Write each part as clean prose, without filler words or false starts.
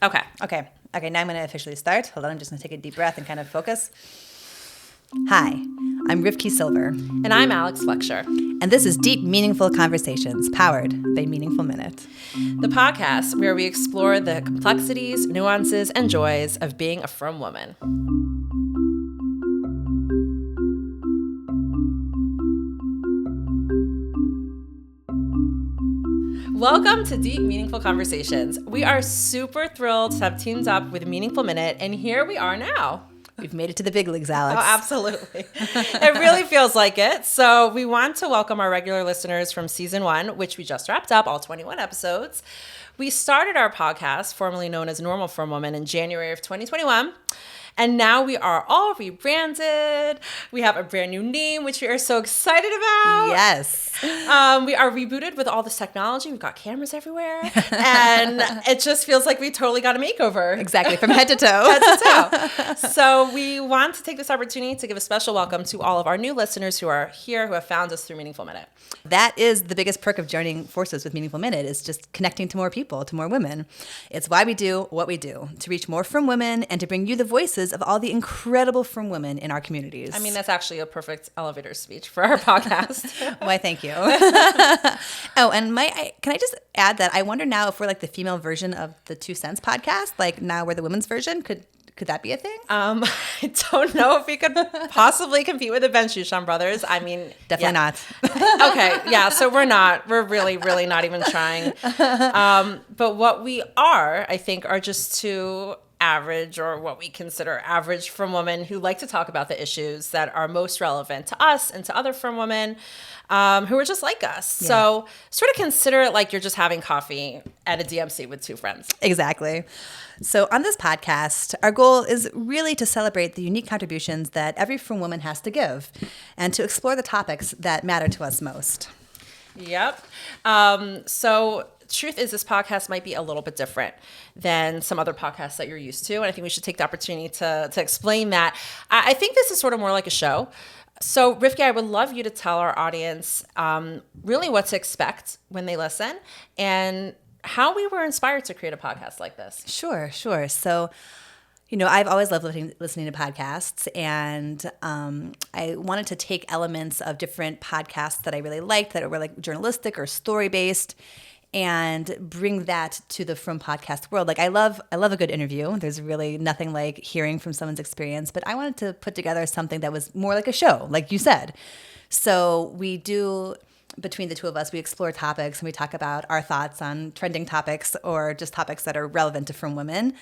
Okay. Okay, now I'm going to officially start. Hold on, I'm just going to take a deep breath and kind of focus. Hi, I'm Rivki Silver. And I'm Alex Fletcher. And this is Deep Meaningful Conversations, powered by Meaningful Minute. The podcast where we explore the complexities, nuances, and joys of being a frum woman. Welcome to Deep Meaningful Conversations. We are super thrilled to have teamed up with Meaningful Minute, and here we are now. We've made it to the big leagues, Alex. Oh, absolutely. It really feels like it. So we want to welcome our regular listeners from season 1, which we just wrapped up, all 21 episodes. We started our podcast, formerly known as Normal Frum Woman, in January of 2021. And now we are all rebranded. We have a brand new name, which we are so excited about. Yes. We are rebooted with all this technology. We've got cameras everywhere. And it just feels like we totally got a makeover. Exactly, from head to toe. Head to toe. So we want to take this opportunity to give a special welcome to all of our new listeners who are here, who have found us through Meaningful Minute. That is the biggest perk of joining forces with Meaningful Minute, is just connecting to more people, to more women. It's why we do what we do, to reach more frum women and to bring you the voices of all the incredible frum women in our communities. I mean, that's actually a perfect elevator speech for our podcast. Why, thank you. Oh, and can I just add that I wonder now if we're like the female version of the 2 Cents podcast, like now we're the women's version. Could that be a thing? I don't know if we could possibly compete with the Ben Shushan brothers. I mean, definitely not. Okay, yeah, so we're not. We're really, really not even trying. But what we are, I think, are just two average, or what we consider average, frum women who like to talk about the issues that are most relevant to us and to other frum women who are just like us. Yeah. So sort of consider it like you're just having coffee at a DMC with 2 friends. Exactly. So on this podcast, our goal is really to celebrate the unique contributions that every frum woman has to give and to explore the topics that matter to us most. Yep. So truth is, this podcast might be a little bit different than some other podcasts that you're used to. And I think we should take the opportunity to explain that. I think this is sort of more like a show. So, Rivki, I would love you to tell our audience really what to expect when they listen and how we were inspired to create a podcast like this. Sure. So, I've always loved listening to podcasts, and I wanted to take elements of different podcasts that I really liked, that were like journalistic or story-based, and bring that to the frum podcast world. Like I love a good interview. There's really nothing like hearing from someone's experience, but I wanted to put together something that was more like a show, like you said. So we do, between the two of us, we explore topics and we talk about our thoughts on trending topics or just topics that are relevant to frum women.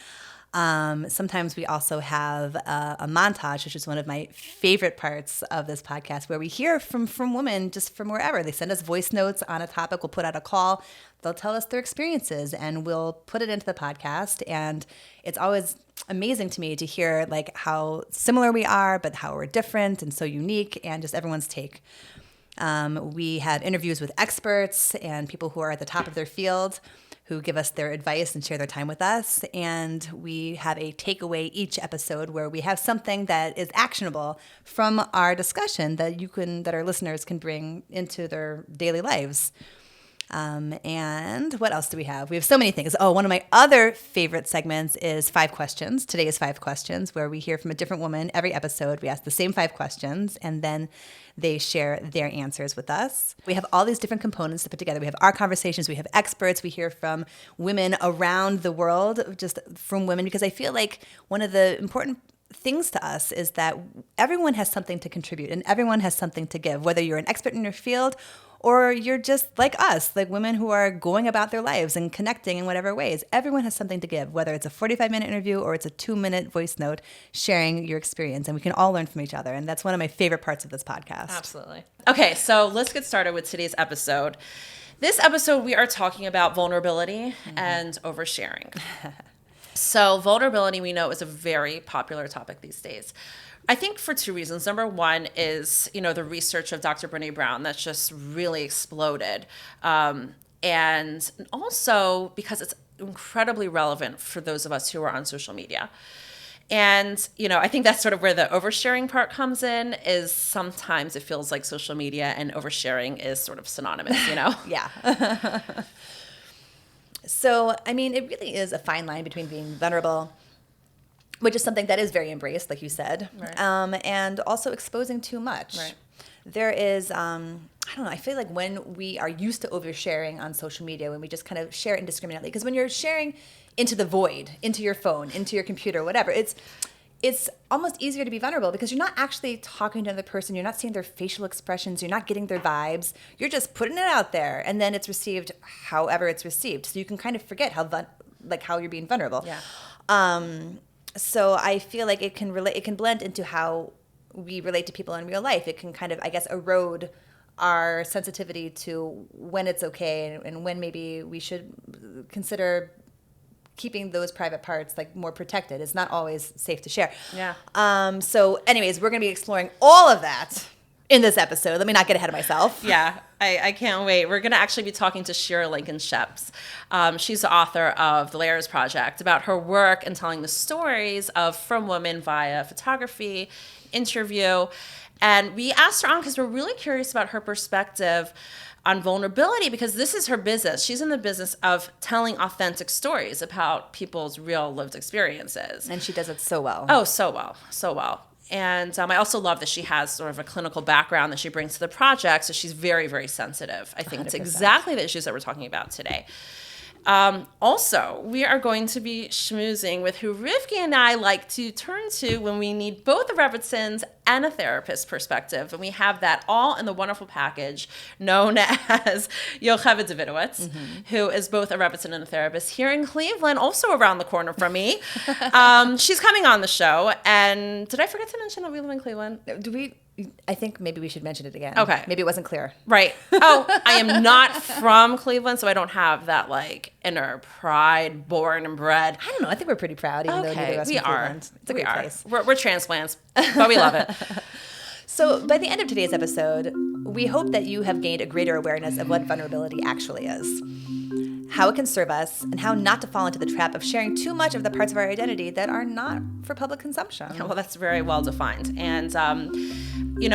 Sometimes we also have a montage, which is one of my favorite parts of this podcast, where we hear from women just from wherever. They send us voice notes on a topic. We'll put out a call. They'll tell us their experiences, and we'll put it into the podcast. And it's always amazing to me to hear like how similar we are, but how we're different and so unique, and just everyone's take. We have interviews with experts and people who are at the top of their field, who give us their advice and share their time with us. And we have a takeaway each episode where we have something that is actionable from our discussion that our listeners can bring into their daily lives. And what else do we have? We have so many things. Oh, one of my other favorite segments is 5 questions. Today is 5 questions, where we hear from a different woman every episode. We ask the same 5 questions, and then they share their answers with us. We have all these different components to put together. We have our conversations. We have experts. We hear from women around the world, just from women, because I feel like one of the important things to us is that everyone has something to contribute and everyone has something to give, whether you're an expert in your field or you're just like us, like women who are going about their lives and connecting in whatever ways. Everyone has something to give, whether it's a 45-minute interview or it's a 2-minute voice note sharing your experience, and we can all learn from each other. And that's one of my favorite parts of this podcast. Absolutely. Okay, so let's get started with today's episode. This episode, we are talking about vulnerability and oversharing. So vulnerability, we know, is a very popular topic these days. I think for 2 reasons. Number one is, the research of Dr. Brené Brown that's just really exploded. And also because it's incredibly relevant for those of us who are on social media. And, I think that's sort of where the oversharing part comes in, is sometimes it feels like social media and oversharing is sort of synonymous, Yeah. So, I mean, it really is a fine line between being vulnerable, which is something that is very embraced, like you said, Right. and also exposing too much. Right. There is, I don't know, I feel like when we are used to oversharing on social media, when we just kind of share indiscriminately, because when you're sharing into the void, into your phone, into your computer, whatever, it's almost easier to be vulnerable because you're not actually talking to another person. You're not seeing their facial expressions. You're not getting their vibes. You're just putting it out there, and then it's received however it's received. So you can kind of forget how you're being vulnerable. Yeah. So I feel like it can blend into how we relate to people in real life. It can kind of, I guess, erode our sensitivity to when it's okay and when maybe we should consider keeping those private parts like more protected. It's not always safe to share. Yeah. So anyways, we're going to be exploring all of that in this episode. Let me not get ahead of myself. Yeah, I can't wait. We're going to actually be talking to Shira Sheps. She's the author of The Layers Project, about her work and telling the stories of From Women via photography, interview. And we asked her on because we're really curious about her perspective on vulnerability, because this is her business. She's in the business of telling authentic stories about people's real lived experiences. And she does it so well. Oh, so well, so well. And I also love that she has sort of a clinical background that she brings to the project. So she's very, very sensitive, I think, 100%. To exactly the issues that we're talking about today. Also, we are going to be schmoozing with who Rivki and I like to turn to when we need both a Rebbitzins and a therapist perspective. And we have that all in the wonderful package known as Yocheved Davidowitz, who is both a Rebbitzin and a therapist here in Cleveland, also around the corner from me. She's coming on the show. And did I forget to mention that we live in Cleveland? I think maybe we should mention it again. Okay. Maybe it wasn't clear. Right. Oh, I am not from Cleveland, so I don't have that like inner pride, born and bred. I don't know. I think we're pretty proud, even though neither of us are from Cleveland. It's a great place. We're transplants, but we love it. So by the end of today's episode, we hope that you have gained a greater awareness of what vulnerability actually is, how it can serve us, and how not to fall into the trap of sharing too much of the parts of our identity that are not for public consumption. Yeah, well, that's very well defined. And,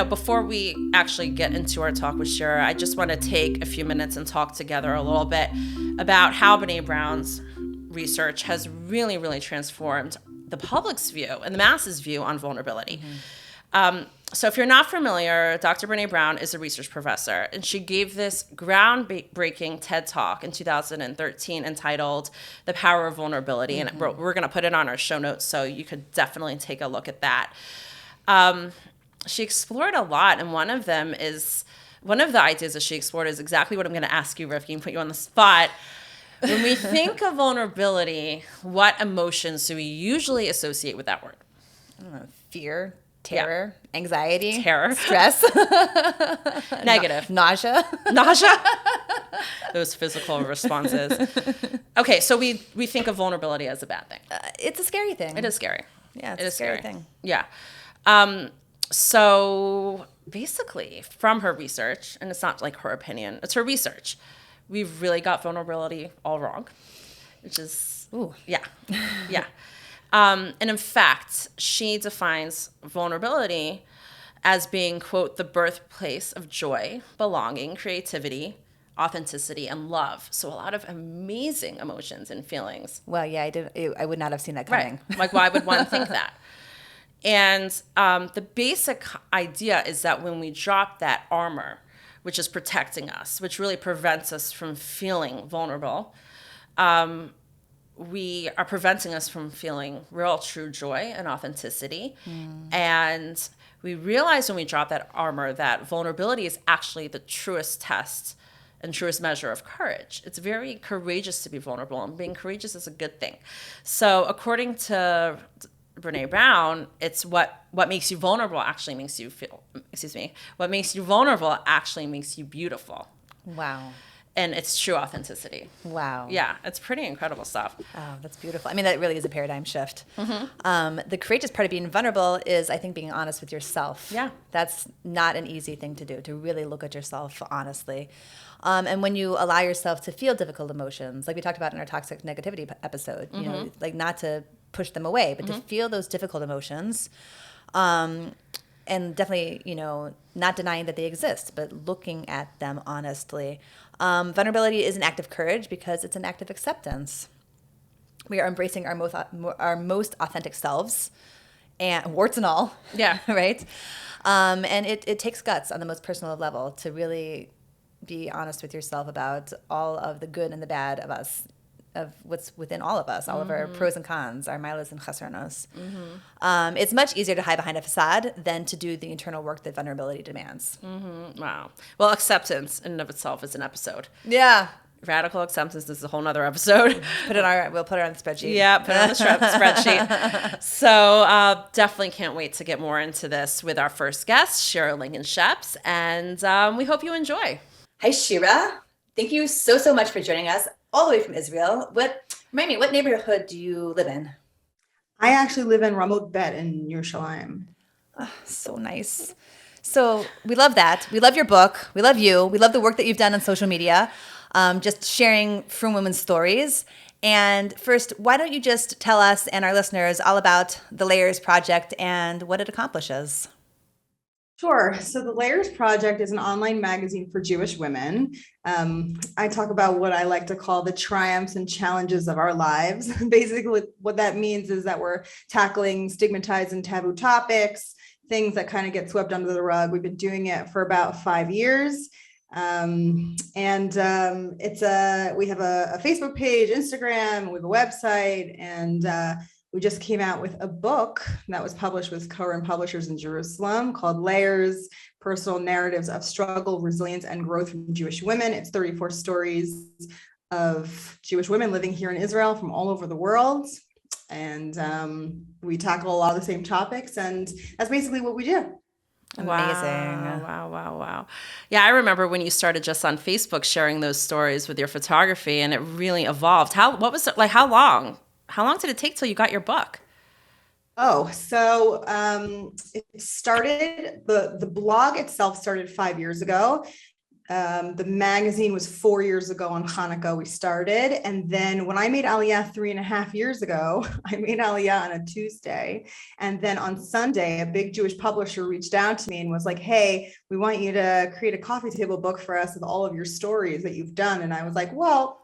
before we actually get into our talk with Shira, I just want to take a few minutes and talk together a little bit about how Brené Brown's research has really, really transformed the public's view and the masses' view on vulnerability. So if you're not familiar, Dr. Brené Brown is a research professor, and she gave this groundbreaking TED Talk in 2013 entitled The Power of Vulnerability, and we're going to put it on our show notes, so you could definitely take a look at that. She explored a lot, and one of the ideas that she explored is exactly what I'm going to ask you, Rivki, and put you on the spot. When we think of vulnerability, what emotions do we usually associate with that word? I don't know, fear, terror, anxiety, stress, negative, nausea. Those physical responses. Okay, so we think of vulnerability as a bad thing. It's a scary thing. It is scary. Yeah, it's a scary thing. Yeah. So basically, from her research, and it's not like her opinion, it's her research, we've really got vulnerability all wrong, which is, yeah. And in fact, she defines vulnerability as being, quote, the birthplace of joy, belonging, creativity, authenticity, and love. So a lot of amazing emotions and feelings. Well, yeah, I would not have seen that coming. Right. Like, why would one think that? And the basic idea is that when we drop that armor, which is protecting us, which really prevents us from feeling vulnerable, we are preventing us from feeling real, true joy and authenticity. And we realize when we drop that armor that vulnerability is actually the truest test and truest measure of courage. It's very courageous to be vulnerable, and being courageous is a good thing. So according to Brené Brown, it's what makes you vulnerable actually makes you feel, what makes you vulnerable actually makes you beautiful. Wow. And it's true authenticity. Wow. Yeah, it's pretty incredible stuff. Oh, that's beautiful. I mean, that really is a paradigm shift. The courageous part of being vulnerable is, I think, being honest with yourself. Yeah. That's not an easy thing to do, to really look at yourself honestly. And when you allow yourself to feel difficult emotions, like we talked about in our toxic negativity episode, you know, like not to push them away, but to feel those difficult emotions. And definitely, you know, not denying that they exist, but looking at them honestly. Vulnerability is an act of courage because it's an act of acceptance. We are embracing our most authentic selves, and warts and all. Yeah. Right? And it takes guts on the most personal level to really be honest with yourself about all of the good and the bad of us, of what's within all of us, all of our pros and cons, our milas and chasarnos. It's much easier to hide behind a facade than to do the internal work that vulnerability demands. Wow. Well, acceptance in and of itself is an episode. Yeah. Radical acceptance is a whole nother episode. We'll put it on the spreadsheet. Yeah, put it on the spreadsheet. So definitely can't wait to get more into this with our first guest, Shira Lincoln Sheps, and we hope you enjoy. Hi, Shira. Thank you so much for joining us all the way from Israel. Remind me, what neighborhood do you live in? I actually live in Ramot Bet in Yerushalayim. Oh, so nice. So we love that. We love your book. We love you. We love the work that you've done on social media, just sharing Frum women's stories. And first, why don't you just tell us and our listeners all about the Layers Project and what it accomplishes? Sure. So the Layers Project is an online magazine for Jewish women. I talk about what I like to call the triumphs and challenges of our lives. Basically, what that means is that we're tackling stigmatized and taboo topics, things that kind of get swept under the rug. We've been doing it for about 5 years. We have a Facebook page, Instagram, we have a website, and we just came out with a book that was published with Koren Publishers in Jerusalem called Layers, Personal Narratives of Struggle, Resilience, and Growth from Jewish Women. It's 34 stories of Jewish women living here in Israel from all over the world. And we tackle a lot of the same topics, and that's basically what we do. Amazing. Wow. Yeah, I remember when you started just on Facebook sharing those stories with your photography, and it really evolved. How long? How long did it take till you got your book? Oh, so it started, the blog itself started 5 years ago. The magazine was 4 years ago on Hanukkah we started. And then when I made Aliyah 3.5 years ago, I made Aliyah on a Tuesday. And then on Sunday, a big Jewish publisher reached out to me and was like, hey, we want you to create a coffee table book for us with all of your stories that you've done. And I was like, well,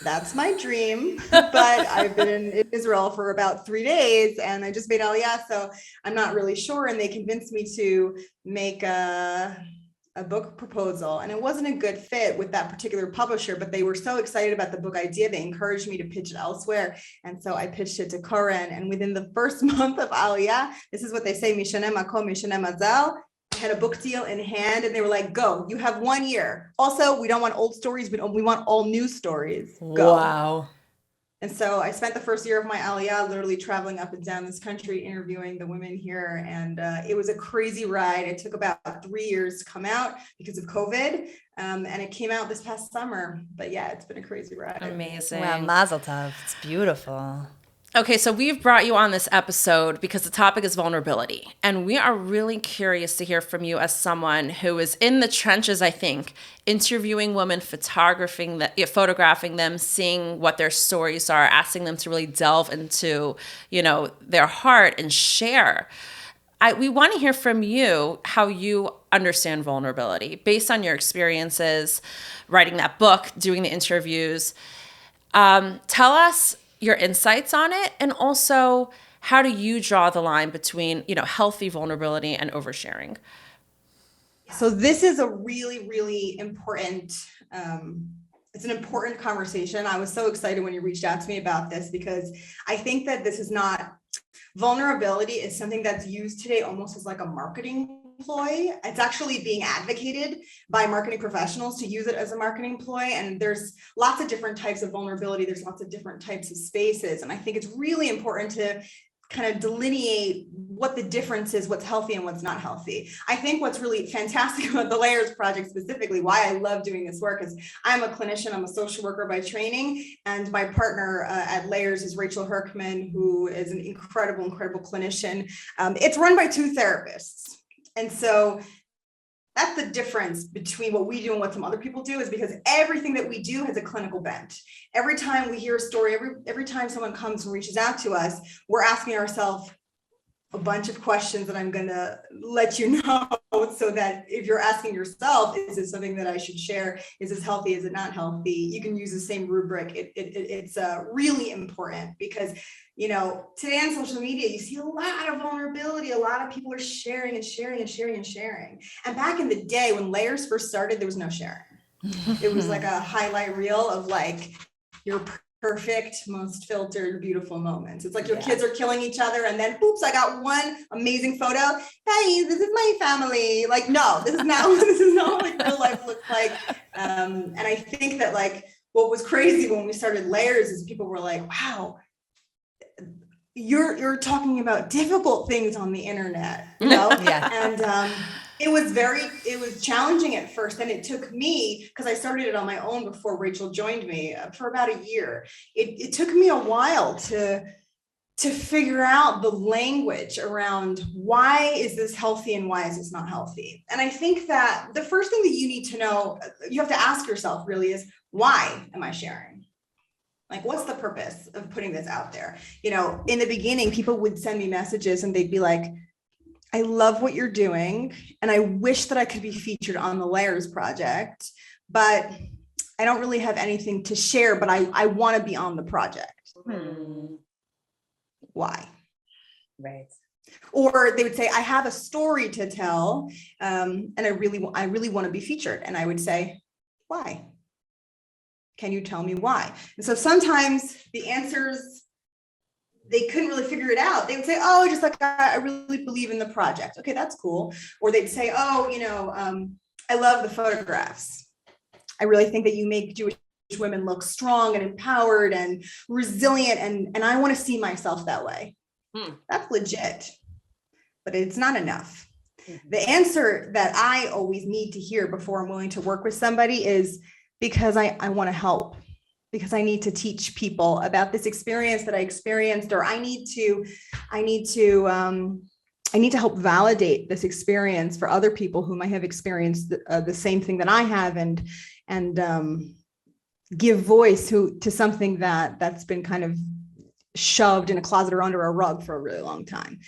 that's my dream, but I've been in Israel for about 3 days and I just made Aliyah, so I'm not really sure. And they convinced me to make a book proposal, and it wasn't a good fit with that particular publisher, but they were so excited about the book idea, they encouraged me to pitch it elsewhere. And so I pitched it to Koren, and within the first month of Aliyah, this is what they say, Mishanem Makom, Mishanem Mazal, I had a book deal in hand, and they were like, go, you have 1 year. Also, we don't want old stories. We want all new stories. Go. Wow. And so I spent the first year of my Aliyah literally traveling up and down this country, interviewing the women here. And it was a crazy ride. It took about 3 years to come out because of COVID. And it came out this past summer. But yeah, it's been a crazy ride. Amazing. Wow, mazel tov. It's beautiful. Okay, so we've brought you on this episode because the topic is vulnerability. And we are really curious to hear from you as someone who is in the trenches, I think, interviewing women, photographing them, seeing what their stories are, asking them to really delve into, their heart and share. We want to hear from you how you understand vulnerability based on your experiences, writing that book, doing the interviews. Tell us your insights on it, and also how do you draw the line between healthy vulnerability and oversharing? So this is a really, really important it's an important conversation. I was so excited when you reached out to me about this, because I think that this is not, vulnerability is something that's used today almost as like a marketing ploy. It's actually being advocated by marketing professionals to use it as a marketing ploy. And there's lots of different types of vulnerability. There's lots of different types of spaces. And I think it's really important to kind of delineate what the difference is, what's healthy and what's not healthy. I think what's really fantastic about the Layers Project specifically, why I love doing this work, is I'm a clinician, I'm a social worker by training, and my partner at Layers is Rachel Herkman, who is an incredible clinician. It's run by 2 therapists. And so that's the difference between what we do and what some other people do, is because everything that we do has a clinical bent. Every time we hear a story, every time someone comes and reaches out to us, we're asking ourselves, a bunch of questions that I'm going to let you know so that if you're asking yourself, is this something that I should share? Is this healthy? Is it not healthy? You can use the same rubric. It's really important because, you know, today on social media, you see a lot of vulnerability. A lot of people are sharing and sharing and sharing and sharing. And back in the day when layers first started, there was no sharing. It was like a highlight reel of like your perfect, most filtered, beautiful moments. It's like your kids are killing each other and then, oops, I got one amazing photo. Hey, this is my family. Like, no, this is not what real life looks like. And I think that like what was crazy when we started layers is people were like, wow, you're talking about difficult things on the internet, you know? And it was challenging at first. And it took me, because I started it on my own before Rachel joined me, for about a year. It took me a while to figure out the language around why is this healthy and why is this not healthy. And I think that the first thing that you need to know, you have to ask yourself really is, why am I sharing? Like, what's the purpose of putting this out there? You know, in the beginning, people would send me messages and they'd be like, I love what you're doing. And I wish that I could be featured on the Layers project, but I don't really have anything to share, but I want to be on the project. Why? Right. Or they would say, I have a story to tell, and I really want to be featured. And I would say, why? Can you tell me why? And so sometimes the answers, they couldn't really figure it out. They would say, oh, just like, I really believe in the project. Okay, that's cool. Or they'd say, oh, you know, I love the photographs. I really think that you make Jewish women look strong and empowered and resilient. And I want to see myself that way. That's legit, but it's not enough. The answer that I always need to hear before I'm willing to work with somebody is because I want to help, because I need to teach people about this experience that I experienced, or I need to help validate this experience for other people who might have experienced the same thing that I have, and give voice to something that's been kind of shoved in a closet or under a rug for a really long time.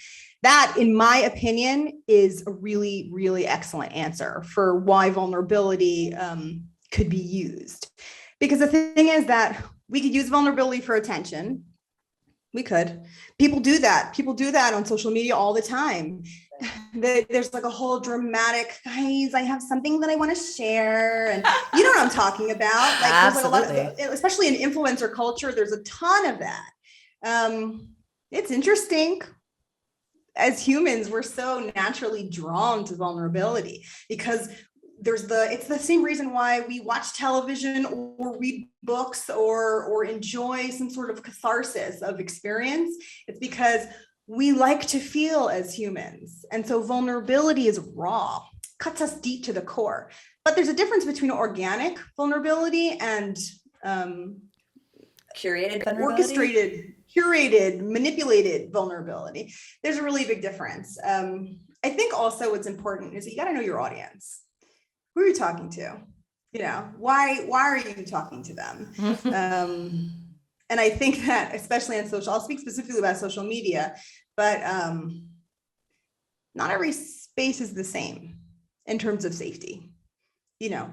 That, in my opinion, is a really, really excellent answer for why vulnerability could be used. Because the thing is that we could use vulnerability for attention. We could. People do that. People do that on social media all the time. There's like a whole dramatic, guys, I have something that I want to share. And you know what I'm talking about. Like, there's like a lot of, especially in influencer culture, there's a ton of that. It's interesting. As humans, we're so naturally drawn to vulnerability because it's the same reason why we watch television or read books or enjoy some sort of catharsis of experience. It's because we like to feel as humans. And so vulnerability is raw, cuts us deep to the core. But there's a difference between organic vulnerability and curated vulnerability? Orchestrated, curated, manipulated vulnerability. There's a really big difference. I think also what's important is that you got to know your audience. Who are you talking to? You know, why are you talking to them? And I think that especially on social, I'll speak specifically about social media, but not every space is the same in terms of safety. You know,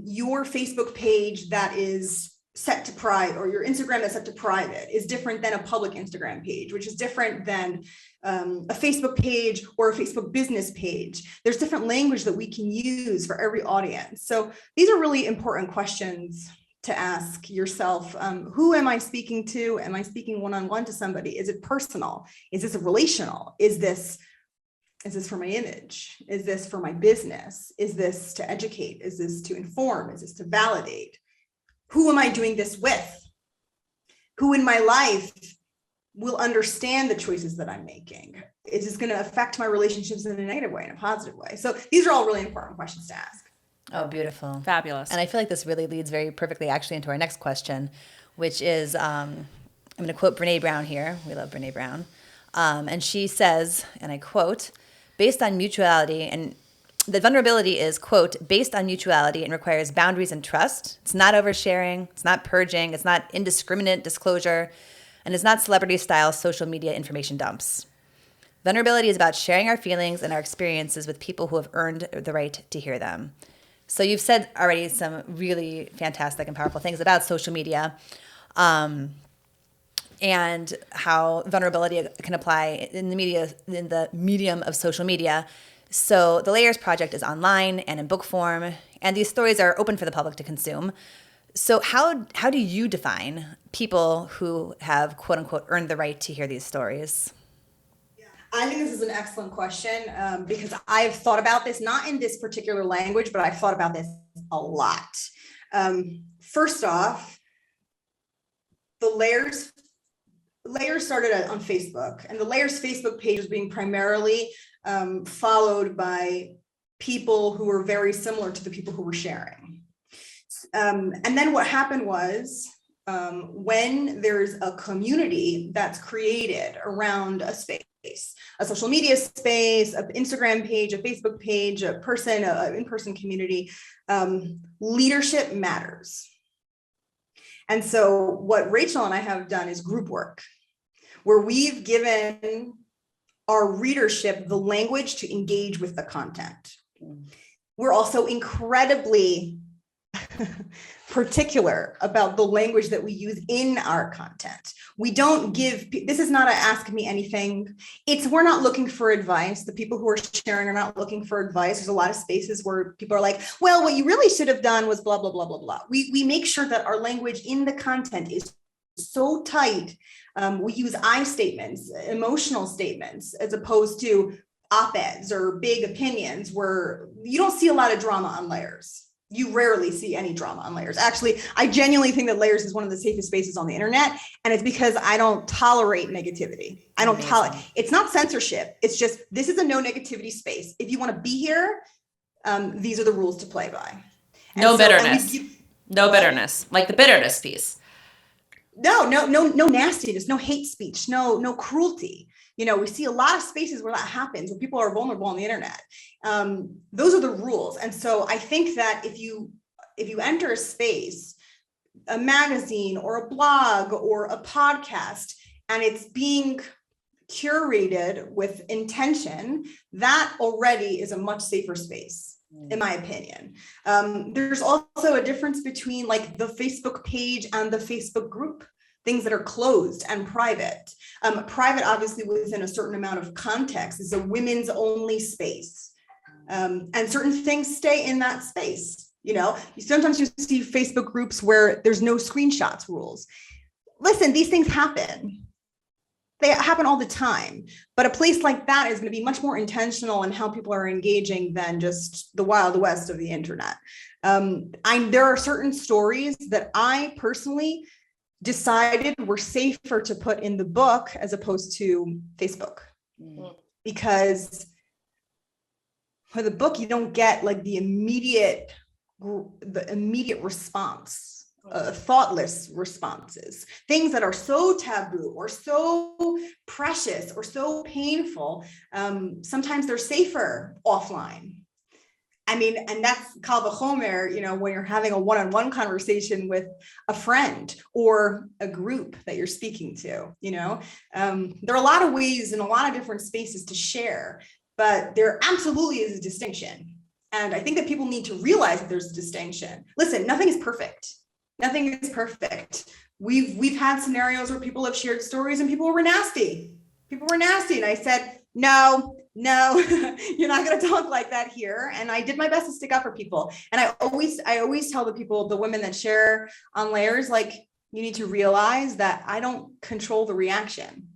your Facebook page that is set to private, or your Instagram that's set to private, is different than a public Instagram page, which is different than a Facebook page or a Facebook business page. There's different language that we can use for every audience. So these are really important questions to ask yourself. Who am I speaking to? Am I speaking one-on-one to somebody? Is it personal? Is this relational? Is this for my image? Is this for my business? Is this to educate? Is this to inform? Is this to validate? Who am I doing this with? Who in my life will understand the choices that I'm making? Is this going to affect my relationships in a negative way, in a positive way? So these are all really important questions to ask. Oh, beautiful. Fabulous. And I feel like this really leads very perfectly actually into our next question, which is, I'm going to quote Brené Brown here. We love Brené Brown. And she says, and I quote, based on mutuality, and the vulnerability is, quote, based on mutuality and requires boundaries and trust. It's not oversharing. It's not purging. It's not indiscriminate disclosure. And it's not celebrity-style social media information dumps. Vulnerability is about sharing our feelings and our experiences with people who have earned the right to hear them. So you've said already some really fantastic and powerful things about social media, and how vulnerability can apply in the medium of social media. So the Layers Project is online and in book form, and these stories are open for the public to consume. So how do you define people who have, quote unquote, earned the right to hear these stories? I think this is an excellent question, because I've thought about this, not in this particular language, but I've thought about this a lot. First off, the Layers started on Facebook, and the Layers Facebook page was being primarily followed by people who were very similar to the people who were sharing. And then what happened was, when there's a community that's created around a space, a social media space, an Instagram page, a Facebook page, an in-person community, leadership matters. And so what Rachel and I have done is group work, where we've given our readership the language to engage with the content. We're also incredibly particular about the language that we use in our content. We don't this is not a ask me anything. We're not looking for advice. The people who are sharing are not looking for advice. There's a lot of spaces where people are like, well, what you really should have done was blah, blah, blah, blah, blah. We make sure that our language in the content is so tight. We use I statements, emotional statements, as opposed to op-eds or big opinions where you don't see a lot of drama on Layers. You rarely see any drama on Layers. Actually, I genuinely think that Layers is one of the safest spaces on the internet. And it's because I don't tolerate negativity. It's not censorship. It's just, this is a no negativity space. If you want to be here, these are the rules to play by. No bitterness, like the bitterness piece. No nastiness, no hate speech, no cruelty. We see a lot of spaces where that happens, where people are vulnerable on the internet. Those are the rules. And so I think that if you enter a space, a magazine or a blog or a podcast, and it's being curated with intention, that already is a much safer space, in my opinion. There's also a difference between like the Facebook page and the Facebook group. Things that are closed and private. Private, obviously, within a certain amount of context, is a women's only space. And certain things stay in that space. Sometimes you see Facebook groups where there's no screenshots rules. Listen, these things happen. They happen all the time. But a place like that is going to be much more intentional in how people are engaging than just the Wild West of the internet. There are certain stories that I personally decided were safer to put in the book as opposed to Facebook, because for the book you don't get like the immediate response, thoughtless responses, things that are so taboo or so precious or so painful. Sometimes they're safer offline. And that's kal v'chomer, when you're having a one-on-one conversation with a friend or a group that you're speaking to, there are a lot of ways in a lot of different spaces to share, but there absolutely is a distinction. And I think that people need to realize that there's a distinction. Listen, nothing is perfect. Nothing is perfect. We've had scenarios where people have shared stories and people were nasty. And I said, no, you're not going to talk like that here. And I did my best to stick up for people. And I always tell the women that share on Layers, like, you need to realize that I don't control the reaction.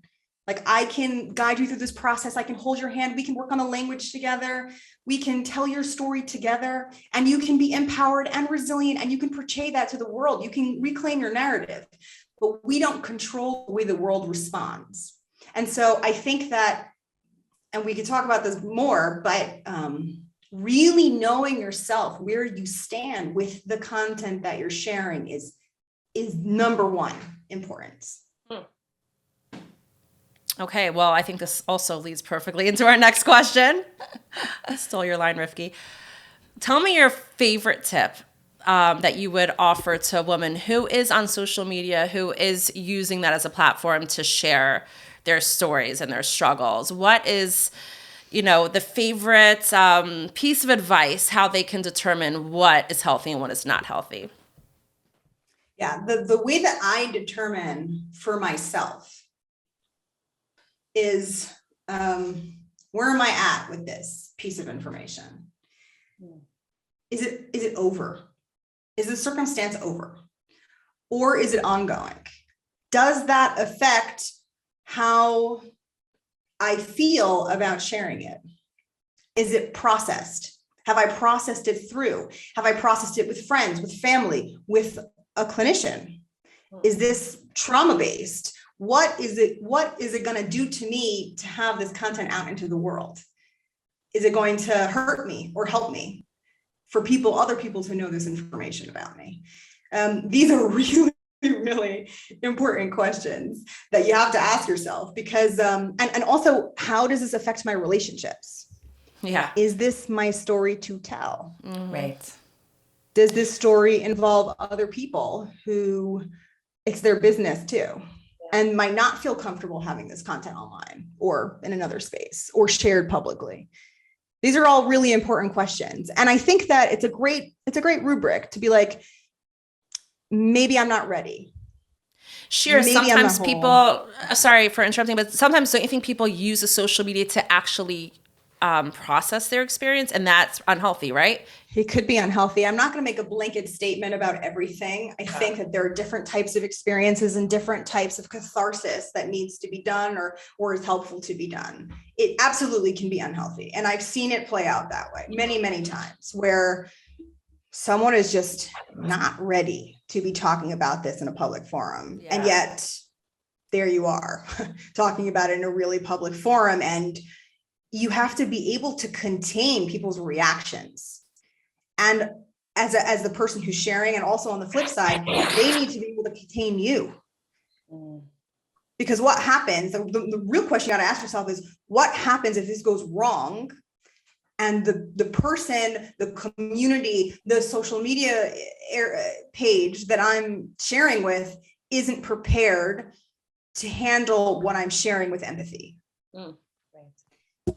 Like, I can guide you through this process. I can hold your hand. We can work on the language together. We can tell your story together, and you can be empowered and resilient, and you can portray that to the world. You can reclaim your narrative, but we don't control the way the world responds. And so I think that, and we could talk about this more, but really knowing yourself, where you stand with the content that you're sharing is number one importance. Okay, well, I think this also leads perfectly into our next question. I stole your line, Rifki. Tell me your favorite tip that you would offer to a woman who is on social media, who is using that as a platform to share their stories and their struggles? What is, the favorite piece of advice, how they can determine what is healthy and what is not healthy? Yeah, the way that I determine for myself is, where am I at with this piece of information? Is it over? Is the circumstance over? Or is it ongoing? Does that affect how I feel about sharing it? Is it processed? Have I processed it through? Have I processed it with friends, with family, with a clinician? Is this trauma-based? What is it going to do to me to have this content out into the world? Is it going to hurt me or help me for other people to know this information about me? These are really, really important questions that you have to ask yourself, because, and also, how does this affect my relationships? Yeah. Is this my story to tell? Right. Does this story involve other people who it's their business too, and might not feel comfortable having this content online or in another space or shared publicly? These are all really important questions. And I think that it's a great rubric to be like, maybe I'm not ready. Sure. Maybe Sometimes people, sorry for interrupting, but sometimes don't you think people use the social media to actually process their experience, and that's unhealthy, right? It could be unhealthy. I'm not going to make a blanket statement about everything. I think that there are different types of experiences and different types of catharsis that needs to be done or is helpful to be done. It absolutely can be unhealthy. And I've seen it play out that way many, many times, where someone is just not ready to be talking about this in a public forum. Yeah. And yet there you are talking about it in a really public forum. And you have to be able to contain people's reactions. And as the person who's sharing, and also on the flip side, they need to be able to contain you. Because what happens, the real question you got to ask yourself is, what happens if this goes wrong? And the person, the community, the social media page that I'm sharing with isn't prepared to handle what I'm sharing with empathy.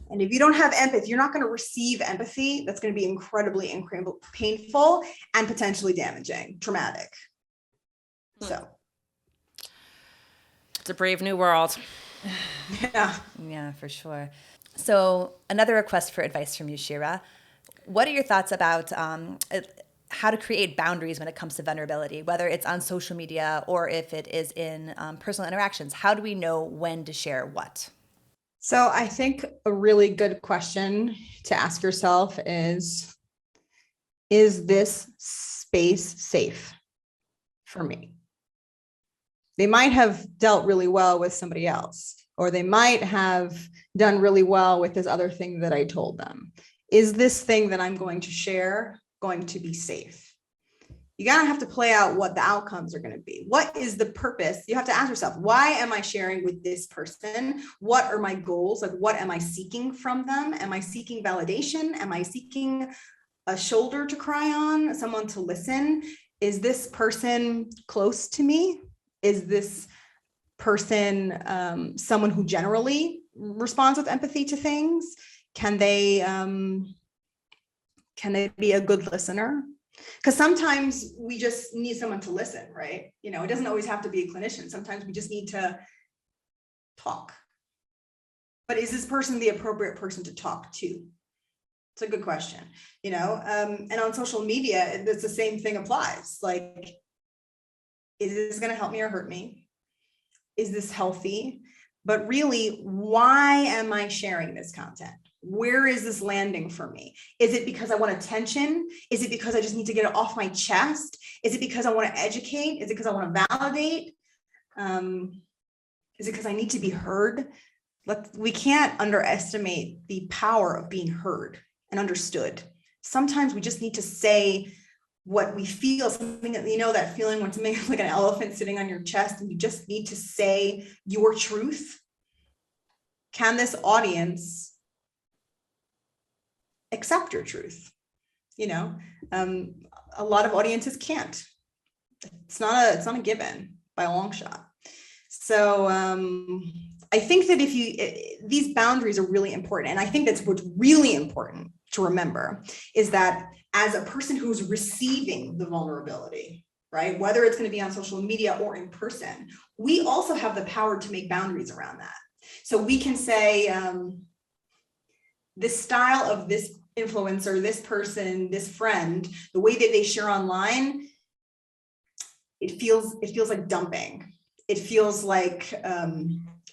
And if you don't have empathy, you're not going to receive empathy. That's going to be incredibly painful and potentially damaging, traumatic. So it's a brave new world. Yeah, for sure. So another request for advice from you, Shira. What are your thoughts about how to create boundaries when it comes to vulnerability, whether it's on social media or if it is in personal interactions? How do we know when to share what? So I think a really good question to ask yourself is this space safe for me? They might have dealt really well with somebody else, or they might have done really well with this other thing that I told them. Is this thing that I'm going to share going to be safe? You gotta have to play out what the outcomes are going to be. What is the purpose? You have to ask yourself, why am I sharing with this person? What are my goals? Like, what am I seeking from them? Am I seeking validation? Am I seeking a shoulder to cry on, someone to listen? Is this person close to me? Is this person someone who generally responds with empathy to things? Can they be a good listener? Because sometimes we just need someone to listen, right? It doesn't always have to be a clinician. Sometimes we just need to talk. But is this person the appropriate person to talk to? It's a good question, and on social media, it's the same thing applies. Like, is this going to help me or hurt me? Is this healthy? But really, why am I sharing this content? Where is this landing for me? Is it because I want attention? Is it because I just need to get it off my chest? Is it because I want to educate? Is it because I want to validate? Is it because I need to be heard? We can't underestimate the power of being heard and understood. Sometimes we just need to say what we feel, something that, that feeling when something's like an elephant sitting on your chest, and you just need to say your truth. Can this audience accept your truth? a lot of audiences can't. It's not a given by a long shot. So I think that these boundaries are really important. And I think that's what's really important to remember is that as a person who's receiving the vulnerability, right, whether it's going to be on social media or in person, we also have the power to make boundaries around that. So we can say, the style of this influencer, this person, this friend, the way that they share online, it feels like dumping. It feels like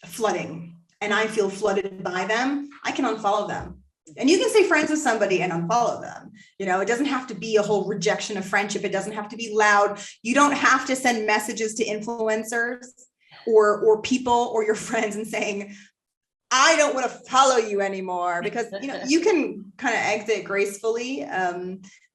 flooding, and I feel flooded by them. I can unfollow them. And you can stay friends with somebody and unfollow them. You know, it doesn't have to be a whole rejection of friendship. It doesn't have to be loud. You don't have to send messages to influencers or people or your friends and saying, I don't want to follow you anymore, because, you know, you can kind of exit gracefully.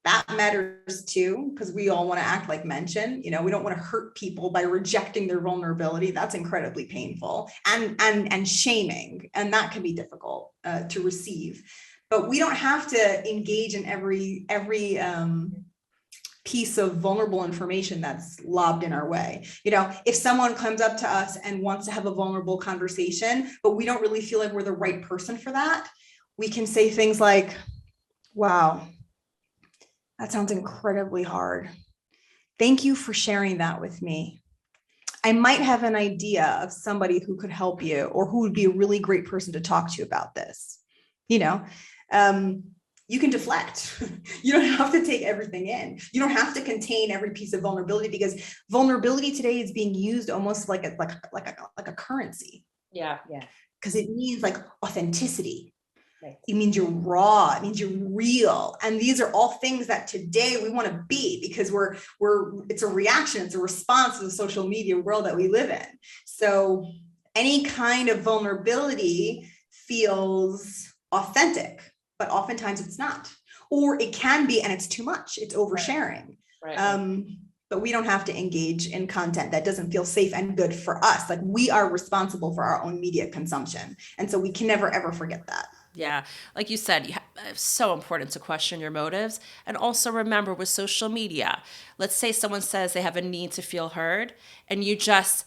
That matters too, because we all want to act like mention. You know, we don't want to hurt people by rejecting their vulnerability. That's incredibly painful and shaming, and that can be difficult to receive. But we don't have to engage in every piece of vulnerable information that's lobbed in our way. You know, if someone comes up to us and wants to have a vulnerable conversation, but we don't really feel like we're the right person for that, we can say things like, wow, that sounds incredibly hard. Thank you for sharing that with me. I might have an idea of somebody who could help you, or who would be a really great person to talk to you about this. You know, you can deflect. You don't have to take everything in. You don't have to contain every piece of vulnerability, because vulnerability today is being used almost like a currency. Yeah. Because it means like authenticity. Right. It means you're raw. It means you're real. And these are all things that today we want to be, because it's a reaction. It's a response to the social media world that we live in. So any kind of vulnerability feels authentic, but oftentimes it's not, or it can be, and it's too much. It's oversharing. Right. But we don't have to engage in content that doesn't feel safe and good for us. Like, we are responsible for our own media consumption. And so we can never, ever forget that. Yeah. Like you said, it's so important to question your motives. And also remember, with social media, let's say someone says they have a need to feel heard, and you just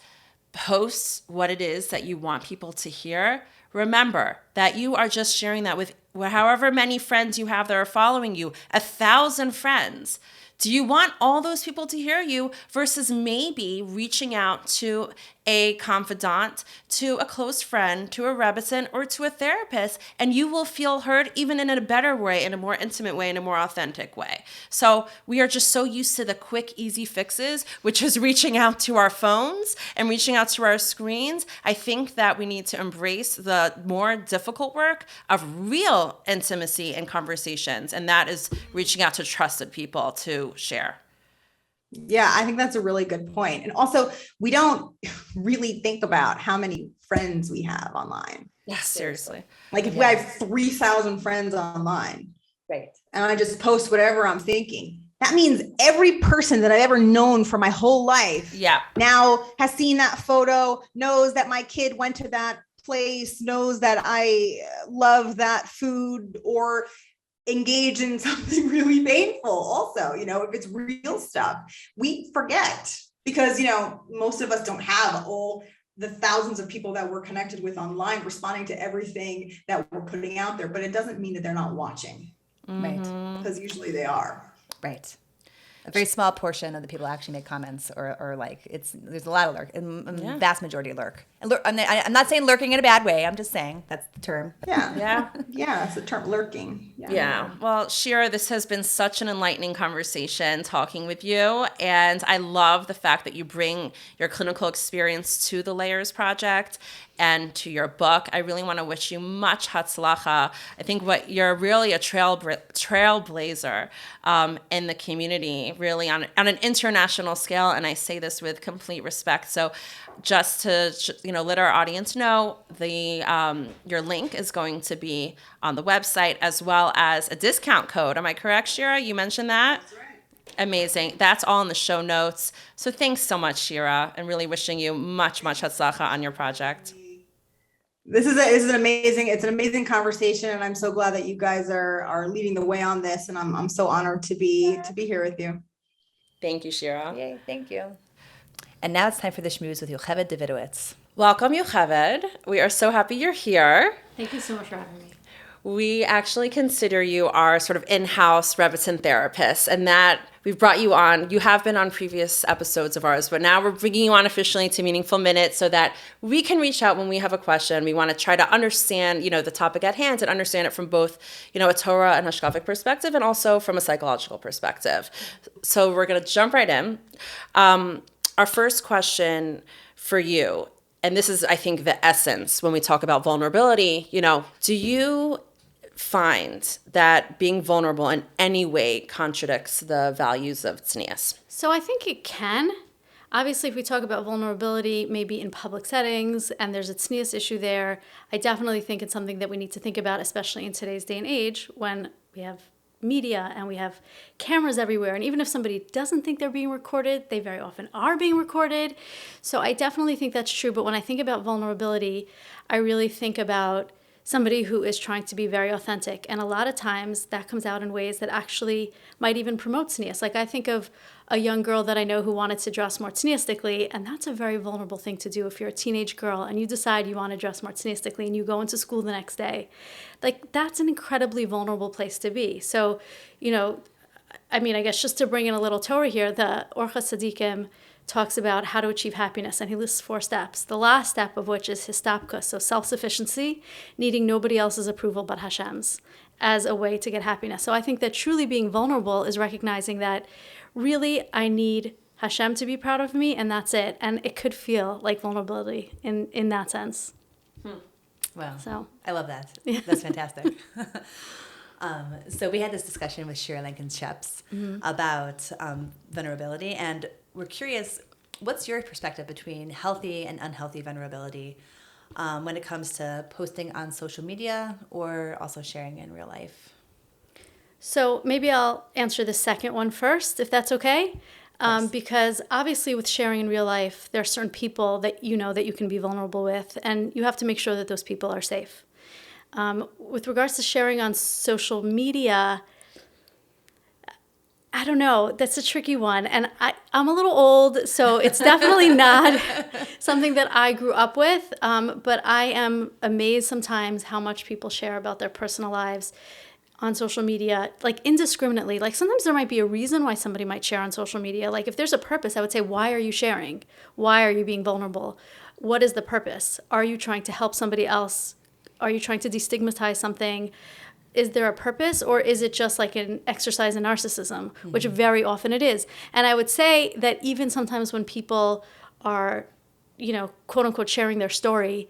post what it is that you want people to hear. Remember that you are just sharing that with however many friends you have that are following you, 1,000 friends. Do you want all those people to hear you, versus maybe reaching out to a confidant, to a close friend, to a Rebbitzin, or to a therapist, and you will feel heard even in a better way, in a more intimate way, in a more authentic way. So we are just so used to the quick, easy fixes, which is reaching out to our phones and reaching out to our screens. I think that we need to embrace the more difficult work of real intimacy and conversations, and that is reaching out to trusted people to share. Yeah, I think that's a really good point. And also, we don't really think about how many friends we have online. Yeah, seriously. Like, if we have 3,000 friends online, Right. and I just post whatever I'm thinking, that means every person that I've ever known for my whole life now has seen that photo, knows that my kid went to that place, knows that I love that food, or engage in something really painful. Also, you know, if it's real stuff, we forget, because, you know, most of us don't have all the thousands of people that we're connected with online responding to everything that we're putting out there. But it doesn't mean that they're not watching. Right. Because usually they are. Right. A very small portion of the people actually make comments or like, there's a lot of lurk, and vast majority lurk. And I'm not saying lurking in a bad way. I'm just saying that's the term. Yeah, that's the term, lurking. Yeah. Well, Shira, this has been such an enlightening conversation talking with you. And I love the fact that you bring your clinical experience to the Layers Project and to your book. I really want to wish you much hatzlacha. I think you're really a trailblazer in the community, really on an international scale. And I say this with complete respect. So just to let our audience know, your link is going to be on the website, as well as a discount code. Am I correct, Shira? You mentioned that? That's right. Amazing. That's all in the show notes. So thanks so much, Shira, and really wishing you much hatzlacha on your project. This is an amazing conversation, and I'm so glad that you guys are leading the way on this, and I'm so honored to be here with you. Thank you, Shira. Yay, thank you. And now it's time for the schmooze with Yocheved Davidowitz. Welcome, Yocheved. We are so happy you're here. Thank you so much for having me. We actually consider you our sort of in-house Rebbitzin therapist, and that we've brought you on. You have been on previous episodes of ours, but now we're bringing you on officially to Meaningful Minute so that we can reach out when we have a question. We want to try to understand, the topic at hand and understand it from both, a Torah and Hashkafic perspective and also from a psychological perspective. So we're going to jump right in. Our first question for you, and this is, I think, the essence when we talk about vulnerability, do you find that being vulnerable in any way contradicts the values of tznius? So I think it can. Obviously, if we talk about vulnerability, maybe in public settings, and there's a tznius issue there, I definitely think it's something that we need to think about, especially in today's day and age when we have media and we have cameras everywhere. And even if somebody doesn't think they're being recorded, they very often are being recorded. So I definitely think that's true. But when I think about vulnerability, I really think about somebody who is trying to be very authentic. And a lot of times that comes out in ways that actually might even promote tznius. Like I think of a young girl that I know who wanted to dress more tzniistically, and that's a very vulnerable thing to do if you're a teenage girl and you decide you want to dress more tzniistically and you go into school the next day. Like that's an incredibly vulnerable place to be. So, I guess just to bring in a little Torah here, the Orchos Tzadikim talks about how to achieve happiness, and he lists 4 steps. The last step of which is histapkus, so self-sufficiency, needing nobody else's approval but Hashem's as a way to get happiness. So I think that truly being vulnerable is recognizing that really I need Hashem to be proud of me, and that's it. And it could feel like vulnerability in that sense. Wow. So I love that. That's fantastic. So we had this discussion with Shira and Sheps about vulnerability, and we're curious, what's your perspective between healthy and unhealthy vulnerability when it comes to posting on social media or also sharing in real life? So maybe I'll answer the second one first, if that's okay. Because obviously with sharing in real life, there are certain people that that you can be vulnerable with, and you have to make sure that those people are safe. With regards to sharing on social media, I don't know. That's a tricky one. And I'm a little old, so it's definitely not something that I grew up with. But I am amazed sometimes how much people share about their personal lives on social media, like indiscriminately. Like sometimes there might be a reason why somebody might share on social media. Like if there's a purpose, I would say, why are you sharing? Why are you being vulnerable? What is the purpose? Are you trying to help somebody else? Are you trying to destigmatize something? Is there a purpose, or is it just like an exercise in narcissism, which very often it is? And I would say that even sometimes when people are, quote unquote, sharing their story,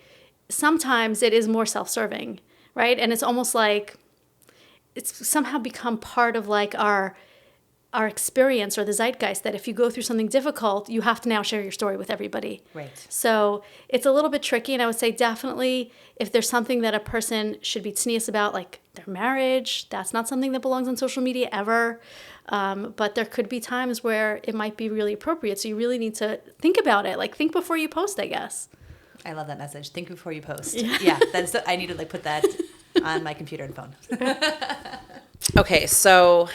sometimes it is more self-serving, right? And it's almost like it's somehow become part of like our experience or the zeitgeist that if you go through something difficult, you have to now share your story with everybody. Right. So it's a little bit tricky. And I would say definitely if there's something that a person should be tznius about, like their marriage, that's not something that belongs on social media ever. But there could be times where it might be really appropriate. So you really need to think about it. Like think before you post, I guess. I love that message. Think before you post. Yeah. I need to put that on my computer and phone. Okay, so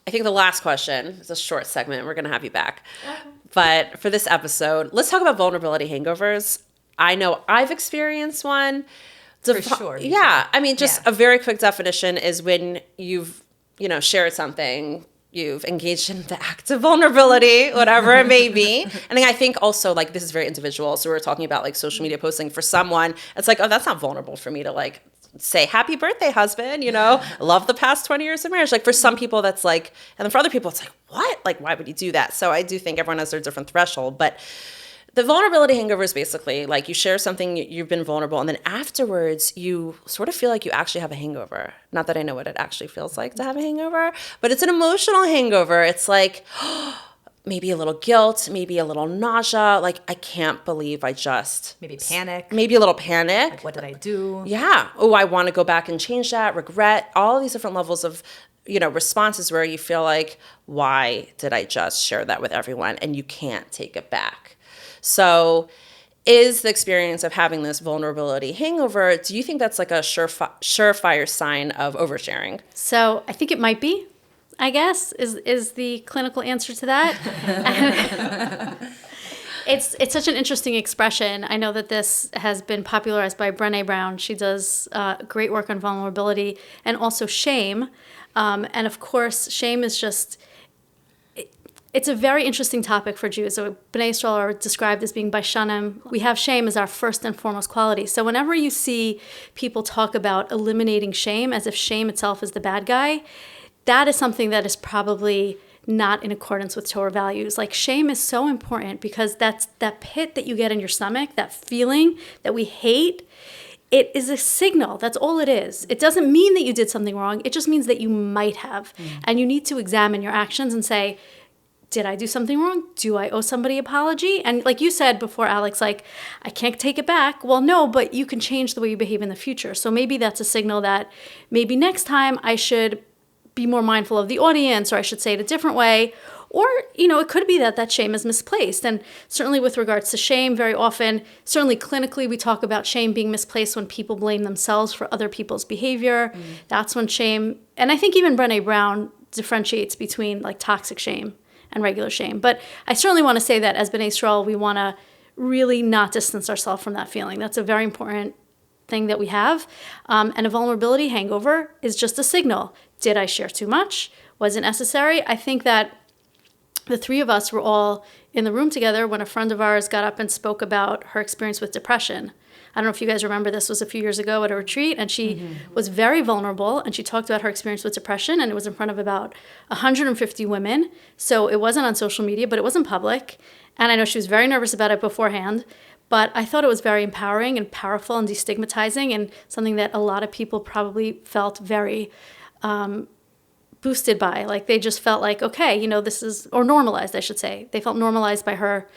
I think the last question is a short segment. We're going to have you back. Okay. But for this episode, let's talk about vulnerability hangovers. I know I've experienced one. For sure. Yeah. I mean, just a very quick definition is when you've, shared something, you've engaged in the act of vulnerability, whatever it may be. And then I think also like this is very individual. So we're talking about like social media posting for someone. It's like, oh, that's not vulnerable for me to like say happy birthday, husband, love the past 20 years of marriage. Like for some people that's like, and then for other people it's like, what? Like, why would you do that? So I do think everyone has their different threshold, but the vulnerability hangover is basically like you share something, you've been vulnerable, and then afterwards you sort of feel like you actually have a hangover. Not that I know what it actually feels like to have a hangover, but it's an emotional hangover. It's like maybe a little guilt, maybe a little nausea. Like, I can't believe I just... Maybe panic. Maybe a little panic. Like, what did I do? Yeah. Oh, I want to go back and change that. Regret. All these different levels of, responses where you feel like, why did I just share that with everyone? And you can't take it back. So is the experience of having this vulnerability hangover, do you think that's like a surefire sign of oversharing? So I think it might be. I guess, is the clinical answer to that. It's such an interesting expression. I know that this has been popularized by Brené Brown. She does great work on vulnerability and also shame. And of course, shame is just, it's a very interesting topic for Jews. So Bnei Yisrael are described as being Baishanim. We have shame as our first and foremost quality. So whenever you see people talk about eliminating shame as if shame itself is the bad guy, that is something that is probably not in accordance with Torah values. Like, shame is so important because that's that pit that you get in your stomach, that feeling that we hate. It is a signal. That's all it is. It doesn't mean that you did something wrong. It just means that you might have. And you need to examine your actions and say, did I do something wrong? Do I owe somebody an apology? And like you said before, Alex, like, I can't take it back. Well, no, but you can change the way you behave in the future. So maybe that's a signal that maybe next time I should be more mindful of the audience, or I should say it a different way. Or, it could be that shame is misplaced. And certainly with regards to shame, very often, certainly clinically, we talk about shame being misplaced when people blame themselves for other people's behavior. That's when shame, and I think even Brené Brown differentiates between like toxic shame and regular shame. But I certainly want to say that as Bnei Yisrael, we want to really not distance ourselves from that feeling. That's a very important thing that we have. And a vulnerability hangover is just a signal. Did I share too much? Was it necessary? I think that the three of us were all in the room together when a friend of ours got up and spoke about her experience with depression. I don't know if you guys remember, this was a few years ago at a retreat, and she was very vulnerable, and she talked about her experience with depression, and it was in front of about 150 women. So it wasn't on social media, but it was in public. And I know she was very nervous about it beforehand, but I thought it was very empowering and powerful and destigmatizing, and something that a lot of people probably felt very boosted by. Like, they just felt like, okay, this is, or normalized, I should say. They felt normalized by her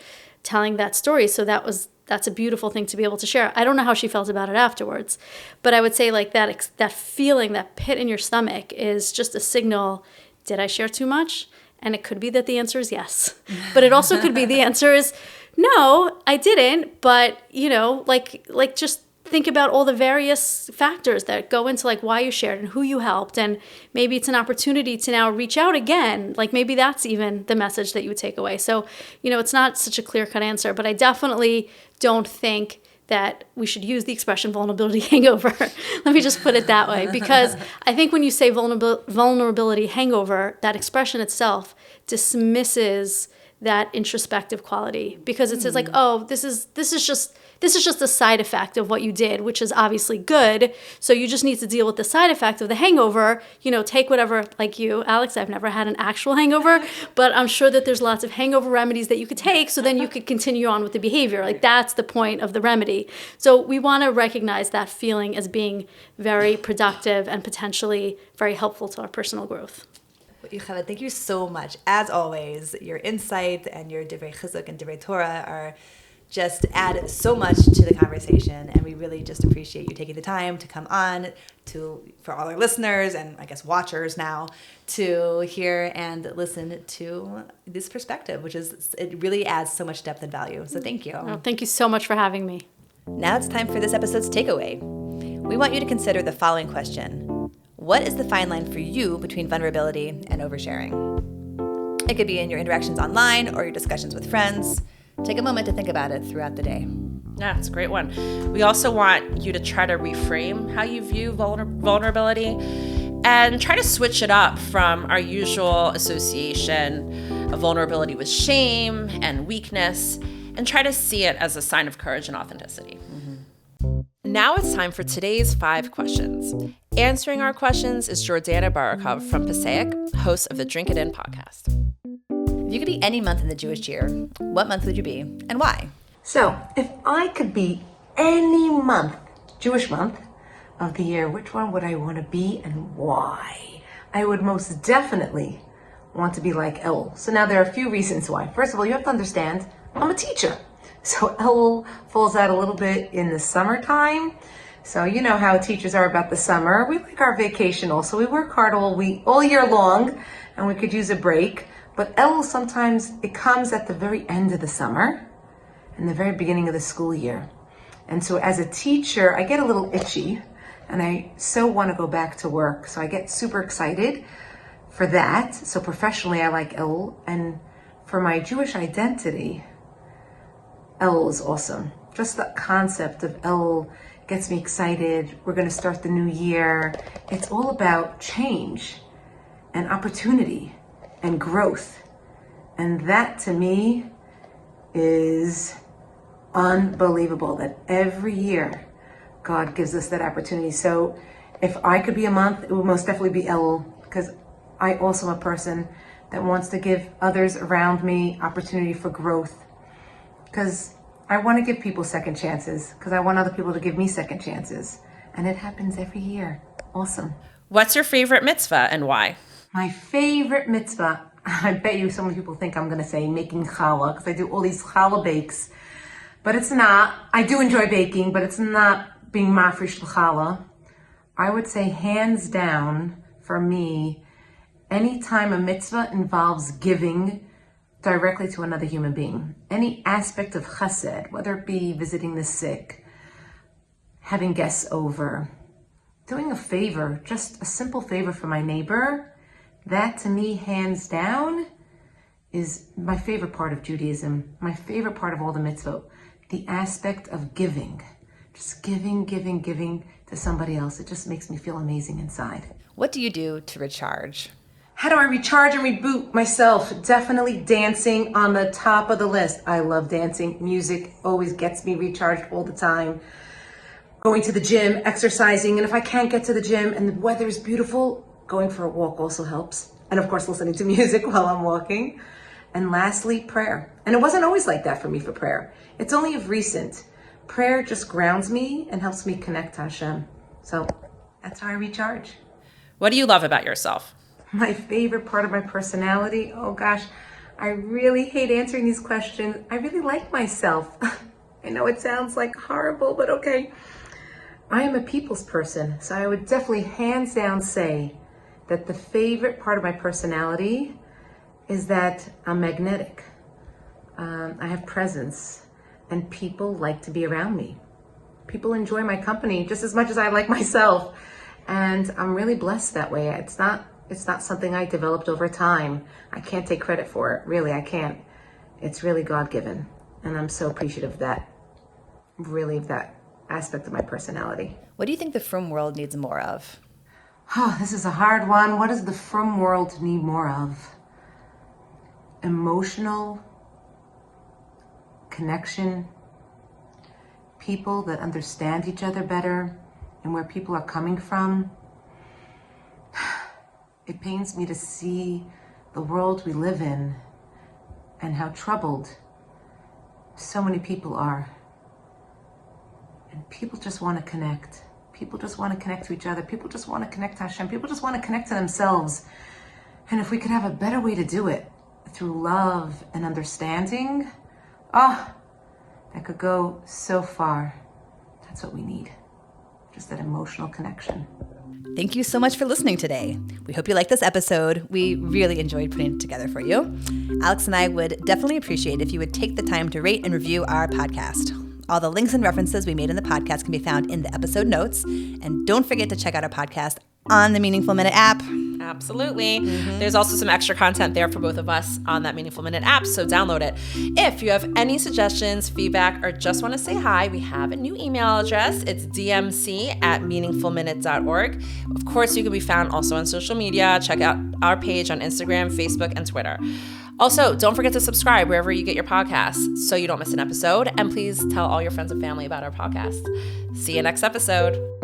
telling that story. So that's a beautiful thing to be able to share. I don't know how she felt about it afterwards, but I would say like that feeling, that pit in your stomach is just a signal. Did I share too much? And it could be that the answer is yes, but it also could be the answer is no, I didn't. But like just think about all the various factors that go into like why you shared and who you helped. And maybe it's an opportunity to now reach out again. Like, maybe that's even the message that you would take away. So, it's not such a clear-cut answer, but I definitely don't think that we should use the expression vulnerability hangover. Let me just put it that way, because I think when you say vulnerability hangover, that expression itself dismisses that introspective quality, because it says like, oh, this is just a side effect of what you did, which is obviously good. So you just need to deal with the side effect of the hangover. Take whatever, like you, Alex, I've never had an actual hangover, but I'm sure that there's lots of hangover remedies that you could take, so then you could continue on with the behavior. Like, that's the point of the remedy. So we want to recognize that feeling as being very productive and potentially very helpful to our personal growth. Yocheved, thank you so much. As always, your insight and your divrei chizuk and divrei Torah are just add so much to the conversation, and we really just appreciate you taking the time to come on for all our listeners and I guess watchers now to hear and listen to this perspective, it really adds so much depth and value. So thank you. Oh, thank you so much for having me. Now it's time for this episode's takeaway. We want you to consider the following question. What is the fine line for you between vulnerability and oversharing? It could be in your interactions online or your discussions with friends. Take a moment to think about it throughout the day. Yeah, it's a great one. We also want you to try to reframe how you view vulnerability and try to switch it up from our usual association of vulnerability with shame and weakness, and try to see it as a sign of courage and authenticity. Now it's time for today's 5 questions. Answering our questions is Jordana Barakov from Passaic, host of the Drink It In podcast. If you could be any month in the Jewish year, what month would you be and why? So, if I could be any month, Jewish month of the year, which one would I want to be and why? I would most definitely want to be like Elul. So now there are a few reasons why. First of all, you have to understand, I'm a teacher. So Elul falls out a little bit in the summertime. So you know how teachers are about the summer. We like our vacation also. We work hard all year long, and we could use a break. But Elul, sometimes it comes at the very end of the summer and the very beginning of the school year. And so as a teacher, I get a little itchy and I so want to go back to work. So I get super excited for that. So professionally, I like Elul. And for my Jewish identity, Elul is awesome. Just the concept of Elul gets me excited. We're going to start the new year. It's all about change and opportunity and growth. And that to me is unbelievable, that every year God gives us that opportunity. So if I could be a month, it would most definitely be Elul, because I also am a person that wants to give others around me opportunity for growth, because I want to give people second chances, because I want other people to give me second chances. And it happens every year. Awesome. What's your favorite mitzvah and why? My favorite mitzvah, I bet you so many people think I'm going to say making challah, because I do all these challah bakes. But it's not. I do enjoy baking, but it's not being mafresh l'challah. I would say hands down, for me, anytime a mitzvah involves giving directly to another human being, any aspect of chesed, whether it be visiting the sick, having guests over, doing a favor, just a simple favor for my neighbor, that to me, hands down, is my favorite part of Judaism, my favorite part of all the mitzvot, the aspect of giving, just giving to somebody else. It just makes me feel amazing inside. What do you do to recharge? How do I recharge and reboot myself? Definitely dancing on the top of the list. I love dancing. Music always gets me recharged all the time. Going to the gym, exercising, and if I can't get to the gym and the weather is beautiful, going for a walk also helps. And of course, listening to music while I'm walking. And lastly, prayer. And it wasn't always like that for me for prayer. It's only of recent. Prayer just grounds me and helps me connect to Hashem. So that's how I recharge. What do you love about yourself? My favorite part of my personality? Oh gosh, I really hate answering these questions. I really like myself. I know it sounds like horrible, but okay. I am a people's person, so I would definitely hands down say that the favorite part of my personality is that I'm magnetic. I have presence, and people like to be around me. People enjoy my company just as much as I like myself, and I'm really blessed that way. It's not something I developed over time. I can't take credit for it. Really, I can't. It's really God-given, and I'm so appreciative of that, really, of that aspect of my personality. What do you think the frum world needs more of? Oh, this is a hard one. What does the frum world need more of? Emotional connection, people that understand each other better and where people are coming from. It pains me to see the world we live in and how troubled so many people are. And people just want to connect. People just want to connect to each other. People just want to connect to Hashem. People just want to connect to themselves. And if we could have a better way to do it through love and understanding, that could go so far. That's what we need. Just that emotional connection. Thank you so much for listening today. We hope you liked this episode. We really enjoyed putting it together for you. Alex and I would definitely appreciate if you would take the time to rate and review our podcast. All the links and references we made in the podcast can be found in the episode notes. And don't forget to check out our podcast on the Meaningful Minute app. Absolutely. There's also some extra content there for both of us on that Meaningful Minute app, so download it. If you have any suggestions, feedback, or just want to say hi, we have a new email address. It's dmc@meaningfulminute.org. Of course, you can be found also on social media. Check out our page on Instagram, Facebook, and Twitter. Also, don't forget to subscribe wherever you get your podcasts so you don't miss an episode. And please tell all your friends and family about our podcast. See you next episode.